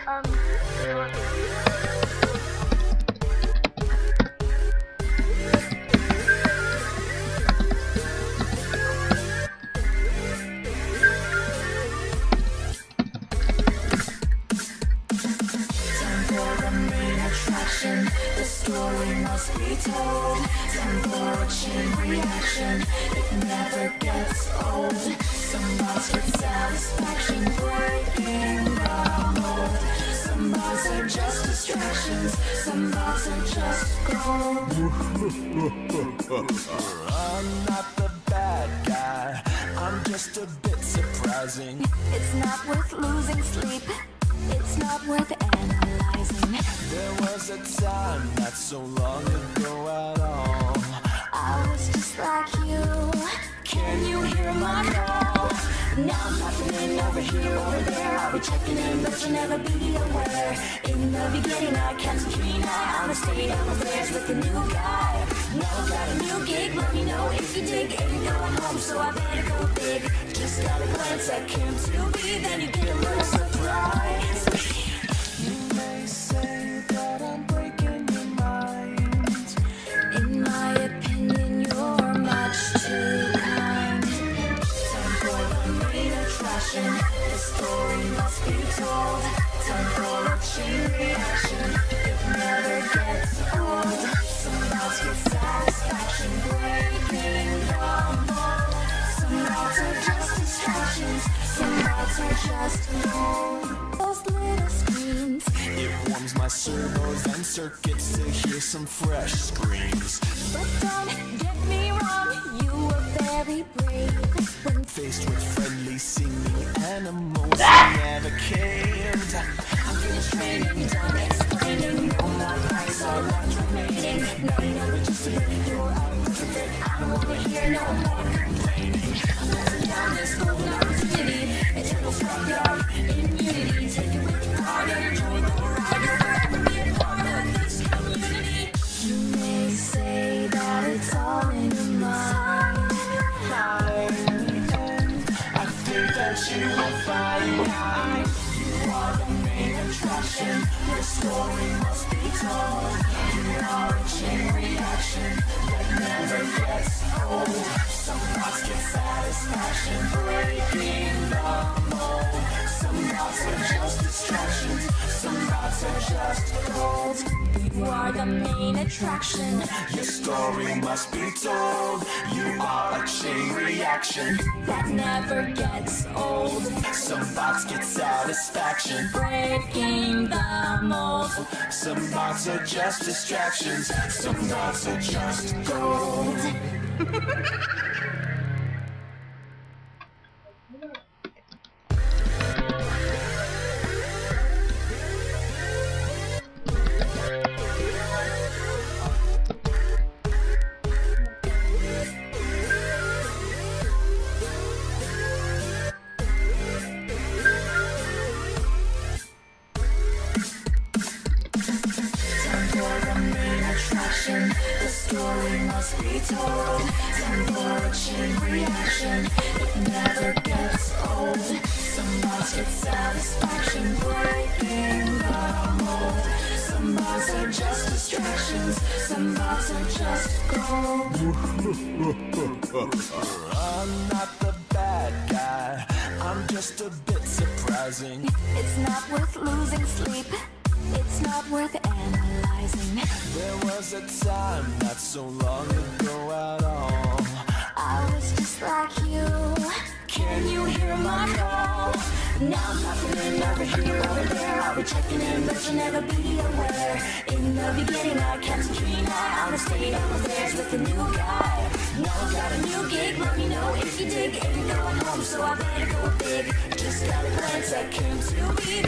The story must be told. Time for a chain reaction. It never gets old. Some bots get satisfaction breaking the mold. Some bots are just distractions. Some bots are just gold. I'm not the bad guy. I'm just a bit surprising. It's not worth losing sleep. It's not worth analyzing. There was a time not so long ago at all. I was just like you. Can you hear my call? Now I'm popping in over here, over there. I'll be checking in, but you'll never be aware. In the beginning, I kept a keen eye on the state of affairs with the new guy. Now I've got a new gig, let me know if you dig. Ain't going home, so I better go big. Just got a glance at Kim to be, then you get a little surprise. You may say that I'm breaking your mind. In my opinion, you're much too kind. Time for the main attraction. The story must be told. Time for a chain reaction. It never gets old. Some bots get satisfaction breaking the mold. Some bots are just distractions. Some bots are just gold. Those little screens. It warms my servos and circuits to hear some fresh screams. But don't get me wrong, you were very brave when Faced with friendly singing animals never caved. I'm finished training, done explaining. No more lies are left remaining. Now you know that just a bit you're out of it. I don't wanna hear no more complaining. I'm passing down this golden opportunity. Eternal scrapyard immunity. Take it with your heart and enjoy the ride. You'll forever be a part of this community. You may say that it's all in your mind. I think that you will find you are the main attraction. Your story must be told. You are a chain reaction that never gets old. Some bots get satisfaction breaking the mold. Some bots are just distractions. Some bots are just gold. You are the main attraction. Your story must be told. You are a chain reaction That never gets old. Some bots get satisfaction. Breaking the mold. Some bots are just distractions. Some bots are just gold. Time for the main attraction. The story must be told. Time for a chain reaction. It never gets old. Some bots get satisfaction breaking the mold. Some bots are just distractions. Some bots are just gold. I'm not the bad guy. I'm just a bit surprising. It's not worth losing sleep. It's not worth analyzing. There was a time not so long ago at all. I was just like you. Can you hear my call? Now I'm popping in over here, over there. I'll be checking in, but you'll never be aware. In the beginning, I kept a keen eye on the state of affairs with the new guy. Now I've got a new gig, let me know if you dig. Ain't going home, so I better go big. Just got a glance at Kim to be,